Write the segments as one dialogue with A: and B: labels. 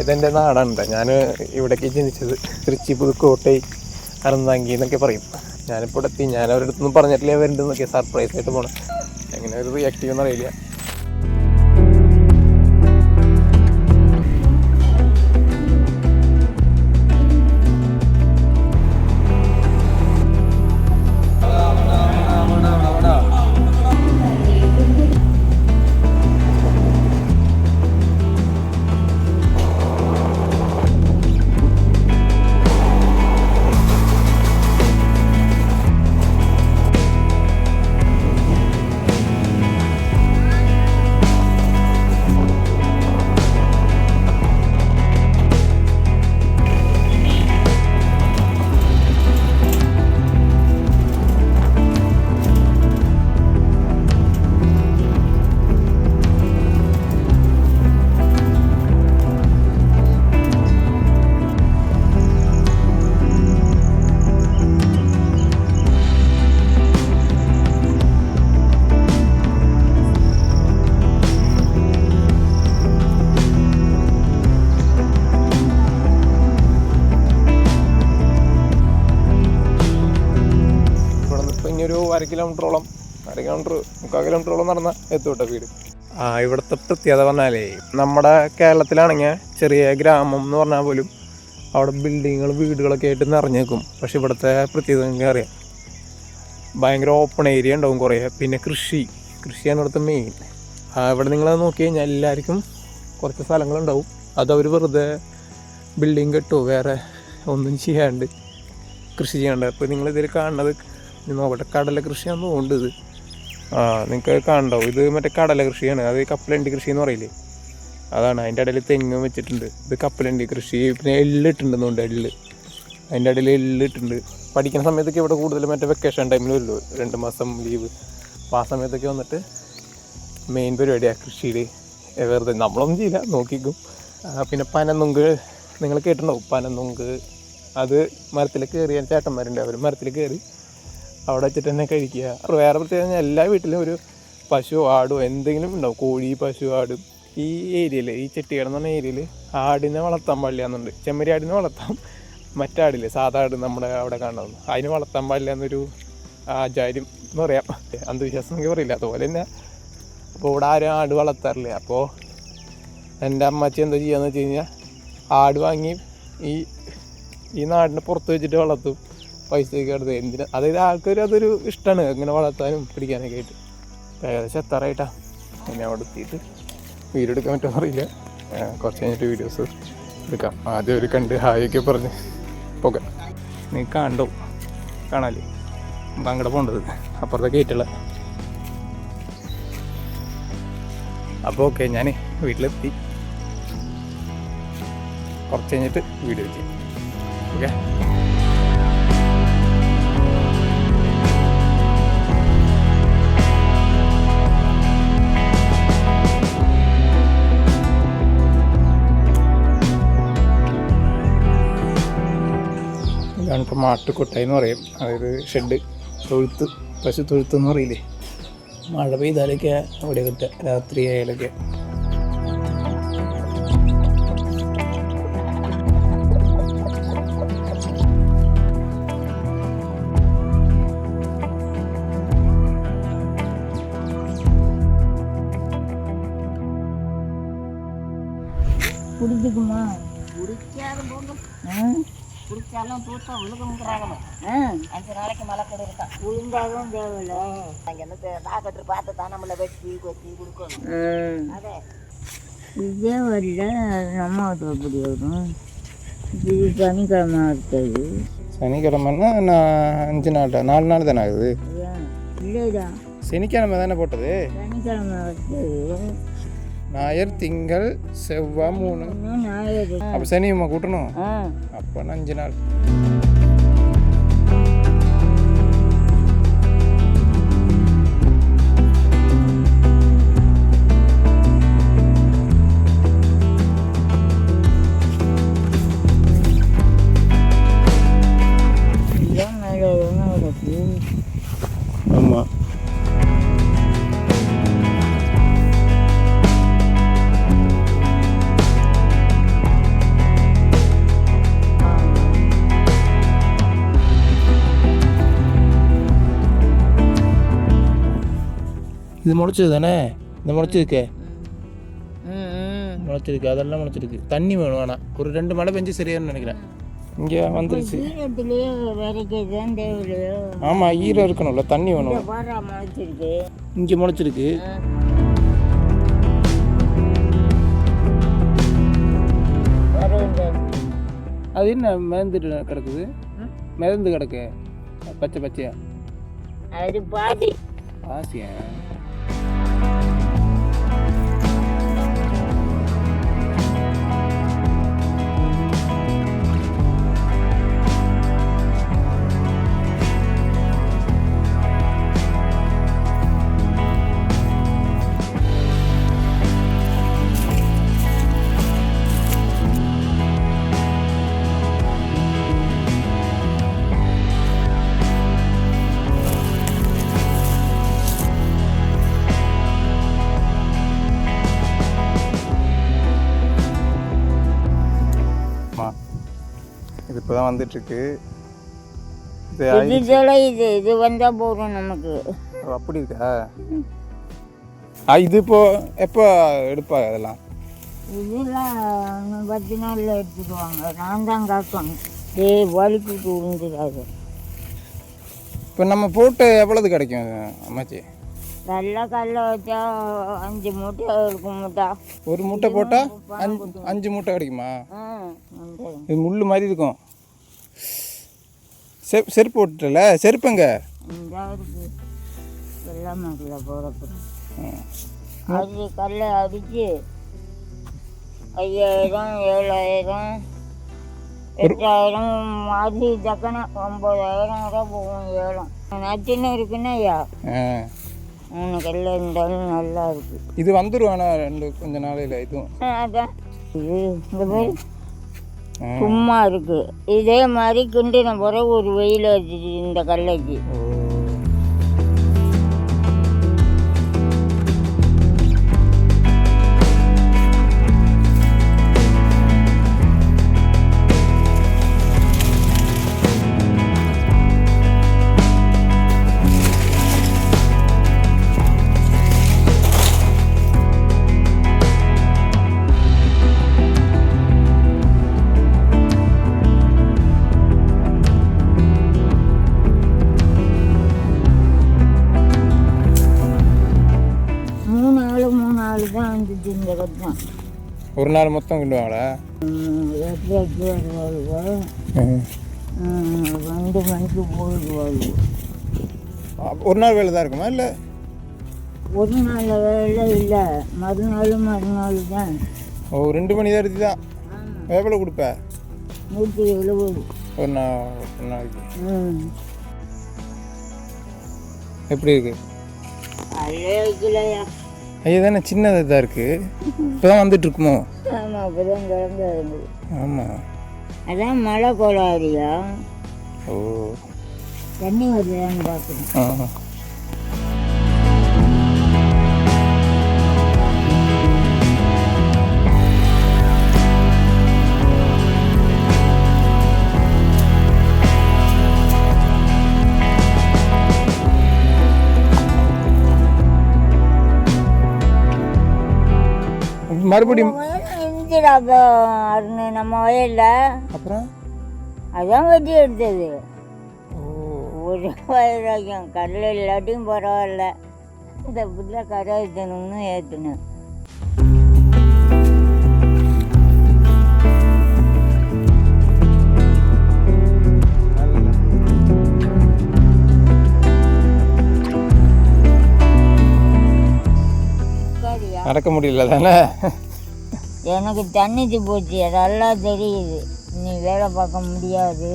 A: ഇതെൻ്റെ നാടാണ്. ഞാൻ ഇവിടേക്ക് ജനിച്ചത്. തൃച്ചി, പുതുക്കോട്ടൈ, അറുന്നാങ്കി എന്നൊക്കെ പറയും. ഞാനിപ്പോൾ ഇവിടെ എത്തി. ഞാൻ അവരുടെ അടുത്തൊന്നും പറഞ്ഞിട്ടില്ല വരുന്നുണ്ടെന്നൊക്കെ. സർപ്രൈസ് ആയിട്ട് പോകണം. എങ്ങനെ ഒരു റിയാക്ട് ചെയ്യുമെന്ന് അറിയില്ല. ഒരു 1 കിലോമീറ്ററോളം 3/4 കിലോമീറ്ററോളം നടന്ന എത്തും വീട്. ഇവിടുത്തെ പ്രത്യേകത പറഞ്ഞാലേ, നമ്മുടെ കേരളത്തിലാണെങ്കിൽ ചെറിയ ഗ്രാമം എന്ന് പറഞ്ഞാൽ പോലും അവിടെ ബിൽഡിങ്ങുകൾ വീടുകളൊക്കെ ആയിട്ട് നിറഞ്ഞേക്കും. പക്ഷെ ഇവിടുത്തെ പ്രത്യേകത നിങ്ങൾക്ക് അറിയാം, ഭയങ്കര ഓപ്പൺ ഏരിയ ഉണ്ടാവും കുറേ. പിന്നെ കൃഷിയാണ് ഇവിടുത്തെ മെയിൻ. ഇവിടെ നിങ്ങളത് നോക്കി കഴിഞ്ഞാൽ എല്ലാവർക്കും കുറച്ച് സ്ഥലങ്ങളുണ്ടാവും. അതവർ വെറുതെ ബിൽഡിങ് കെട്ടുമോ വേറെ ഒന്നും ചെയ്യാണ്ട് കൃഷി ചെയ്യാണ്ട്. അപ്പോൾ നിങ്ങളിതിൽ കാണുന്നത് നോക്കട്ടെ, കടല കൃഷിയാണെന്ന് തോന്നുന്നത്. നിങ്ങൾക്ക് കാണണ്ടാവും, ഇത് മറ്റേ കടല കൃഷിയാണ്. അത് കപ്പലണ്ടി കൃഷി എന്ന് പറയില്ലേ, അതാണ്. അതിൻ്റെ ഇടയിൽ തെങ്ങ് വെച്ചിട്ടുണ്ട്. ഇത് കപ്പലണ്ടി കൃഷി. പിന്നെ എള്ളിട്ടുണ്ടെന്നുണ്ട്, അതിൻ്റെ ഇടയിൽ എള്ളിട്ടുണ്ട്. പഠിക്കുന്ന സമയത്തൊക്കെ ഇവിടെ കൂടുതൽ മറ്റേ വെക്കേഷൻ ടൈമിൽ വരുമല്ലോ, 2 മാസം ലീവ്. അപ്പോൾ ആ സമയത്തൊക്കെ വന്നിട്ട് മെയിൻ പരിപാടിയാണ് കൃഷിയിൽ. വെറുതെ നമ്മളൊന്നും ചെയ്യില്ല, നോക്കിക്കും. പിന്നെ പനന്നുങ്ക് നിങ്ങൾ കേട്ടിട്ടുണ്ടാവും. പനന്നുങ്ക് അത് മരത്തിൽ കയറിയ ചേട്ടന്മാരുണ്ട്. അവർ മരത്തിൽ കയറി അവിടെ വെച്ചിട്ട് തന്നെ കഴിക്കുക. വേറെ പ്രത്യേകത, എല്ലാ വീട്ടിലും ഒരു പശു ആടോ എന്തെങ്കിലും ഉണ്ടാവും. കോഴി, പശു, ആട്. ഈ ഏരിയയിൽ, ഈ ചെട്ടിയാട് എന്ന് പറഞ്ഞ ഏരിയയിൽ ആടിനെ വളർത്താൻ പാടില്ല എന്നുണ്ട്. ചെമ്മരി ആടിനെ വളർത്താം, മറ്റാടില്ലേ സാധാ ആട് നമ്മുടെ അവിടെ കാണുന്നത്, അതിന് വളർത്താൻ പാടില്ല എന്നൊരു ആചാര്യം എന്ന് പറയാം, അന്ധവിശ്വാസം എന്നൊക്കെ പറയില്ല. അതുപോലെ തന്നെ അപ്പോൾ ഇവിടെ ആരും ആട് വളർത്താറില്ല. അപ്പോൾ എൻ്റെ അമ്മച്ചി എന്താ ചെയ്യാന്ന് വെച്ച് കഴിഞ്ഞാൽ, ആട് വാങ്ങി ഈ നാടിനെ പുറത്ത് വെച്ചിട്ട് വളർത്തും, പൈസയൊക്കെ എടുത്ത്. എന്തിനാ, അതായത് ആൾക്കാർ അതൊരു ഇഷ്ടമാണ് ഇങ്ങനെ വളർത്താനും പിടിക്കാനൊക്കെ ആയിട്ട്. ഏകദേശം എത്താറായിട്ടാണ്. പിന്നെ അവിടെ എത്തിയിട്ട് വീഡിയോ എടുക്കാൻ പറ്റുമെന്ന് അറിയില്ല. കുറച്ച് കഴിഞ്ഞിട്ട് വീഡിയോസ് എടുക്കാം. ആദ്യം ഒരു കണ്ട് ഹായൊക്കെ പറഞ്ഞ് പോകാം. നീ കാണാല്ലേ അപ്പം അങ്ങോട്ട് പോകേണ്ടത് അപ്പുറത്തെ ഗേറ്റുള്ള. അപ്പോൾ ഓക്കെ, ഞാൻ വീട്ടിലെത്തി. കുറച്ച് കഴിഞ്ഞിട്ട് വീഡിയോ ചെയ്യാം. ഓക്കെ. ഇതാണ് മാട്ടുകൊട്ടായി എന്ന് പറയും. അതായത് ഷെഡ്, തൊഴുത്ത്, പശു തൊഴുത്ത് എന്ന് പറയില്ലേ. മഴ പെയ്താലൊക്കെ അവിടെ കിട്ടുക, രാത്രി ആയാലൊക്കെ.
B: குடிக்குமா? குடிக்காதும் போகும். குடிச்சாலும் தூத்தம் உழுகுங்கிறாங்கணும். 5 நாளைக்கு மலைக்கடை இருக்கா. உளுந்தாலும் தேவையில்ல. அங்கே என்ன டாக்டர் பார்த்து தான் நம்மளை வெட்டி கொத்தி கொடுக்கணும். அதே இதே வரல நம்ம அப்படி வரும். இது சனிக்கிழமை இருக்குது.
A: சனிக்கிழமைன்னா நான் 5 நாள் 4 நாள் தானே ஆகுது.
B: இல்லைடா,
A: சனிக்கிழமை தானே போட்டது.
B: சனிக்கிழமை வந்து
A: ஞாயிறு, திங்கள், செவ்வாய் 3.
B: ஞாயிறு.
A: அப்போ சனியம்மா கூட்டணும். அப்போ 5 நாள். ஆமாம். இது முளைச்சது தானே? இந்த முளைச்சிருக்கே, முளைச்சிருக்கு, அதெல்லாம் முளைச்சிருக்கு. தண்ணி வேணும், ஆனால் ஒரு 2 மழை பெஞ்சு சரியானு நினைக்கிறேன். இங்கே வந்துருச்சு. ஆமாம், ஈரம் இருக்கணும்ல, தண்ணி வேணும். இங்கே முளைச்சிருக்கு. அது என்ன மிதந்துட்டு கிடக்குது? மிதந்து கிடக்கு பச்சை பச்சையா.
B: அது பாசி.
A: பாசியா? இது இப்போ தான் வந்துட்டுருக்கு.
B: இது வந்தால் போதும் நமக்கு.
A: அப்படி இருக்கா? இது இப்போ எப்போ எடுப்பா அதெல்லாம்?
B: இதெல்லாம் 10 நாளில் எடுத்துக்குவாங்க. நான் தான் காக்கணும். வலிக்கிட்டு விழுந்துடாது.
A: இப்போ நம்ம போட்டு எவ்வளவு கிடைக்கும் அம்மாச்சி?
B: கல்ல வச்சா 5 மூட்டை இருக்கும். மூட்டை
A: ஒரு மூட்டை போட்டால் 5 மூட்டை கிடைக்குமா? இது முள் மாதிரி இருக்கும். செருப்பு போட்டுல? செருப்புங்க
B: வெள்ளம் மாட்டில் போடப்படும். அது கல்லை அடித்து 5000 7000 8000 அது தக்கன 9000 கூட போகும். ஏலம் நச்சுன்னு இருக்குன்னா ஐயா 3 கல்ல இருந்தாலும் நல்லா இருக்கு.
A: இது வந்துடும். ஆனால் கொஞ்ச நாளையில் இதுவும்
B: அதான் இது இந்த மாதிரி சும்மா இருக்கு. இதே மாதிரி கிண்டின பிறகு ஒரு வெயில் வச்சுது இந்த கல்லைக்கு. இந்த கட்டம்
A: ஒரு நாள் மொத்தம் கிண்டுவாங்களா?
B: 2 மணிக்கு போயிடுவாங்க.
A: ஒரு நாள் வேலை தான் இருக்குமா? இல்லை
B: ஒரு நாள் வேலை இல்லை, மறுநாள் தான்.
A: 2 மணி நேரத்துக்கு தான். எவ்வளோ கொடுப்ப?
B: 170
A: ஒரு நாளைக்கு. எப்படி இருக்கு?
B: வைக்கலையா?
A: ஐயா தானே சின்னதாக தான் இருக்குது. இப்போ தான் வந்துட்டு இருக்குமோ?
B: ஆமாம், அப்போ தான் கிளம்பி இருந்தது.
A: ஆமாம்,
B: அதான் மழை கோளாறியா.
A: ஓ,
B: தண்ணி வருதான்னு பார்க்கணும்.
A: மறுபடியும்
B: நம்ம வயல்ல
A: அப்புறம்
B: அதான் வெட்டி எடுத்தது. ஒரு வைராக்கியம். கடலை இல்லாட்டியும் பரவாயில்ல, இந்த புள்ள கடை ஏற்றணும்னு ஏற்றினேன்.
A: நடக்க முடியல தானே?
B: எனக்கு தண்ணிச்சு போச்சு, அதெல்லாம் தெரியுது. நீ வேலை பார்க்க முடியாது.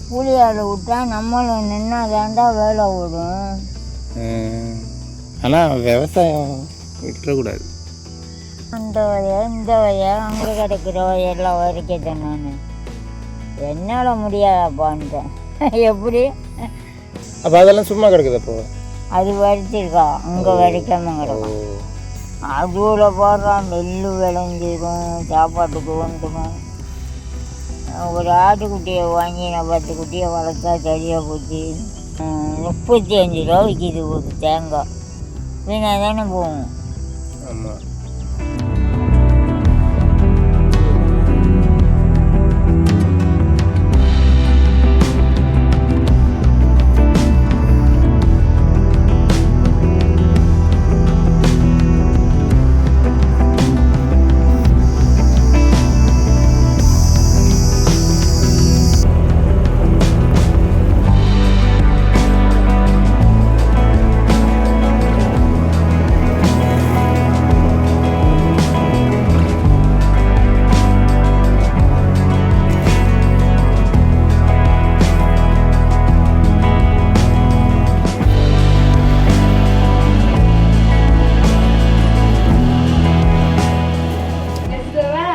B: கூலியால் விட்டா நம்மளும் நின்னா தாண்டா வேலை ஓடும்.
A: ஆனால் விவசாயம் விட்டுறக்கூடாது.
B: அந்த இந்த வய அங்கே கிடைக்கிற வயெல்லாம் வரைக்கேன் நான். என்னால் முடியாதாப்பான்ட்டேன். எப்படி?
A: அப்போ அதெல்லாம் சும்மா கிடக்குது. அப்போ
B: அது வரைச்சிருக்கா, அங்கே வரைக்காம கிடக்கும். அதுல போடுறான் நெல் விளைஞ்சிரும், சாப்பாட்டுக்கு வந்துடும். ஒரு ஆட்டுக்குட்டியை வாங்கி நான் 10 குட்டியை வளர்த்தா சரியாக போச்சு. 35 ரூபா விற்கிது ஒரு தேங்காய். வீணாக தானே போகும்.
A: ஆமாம்.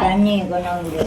A: தண்ணி கொண்டாந்து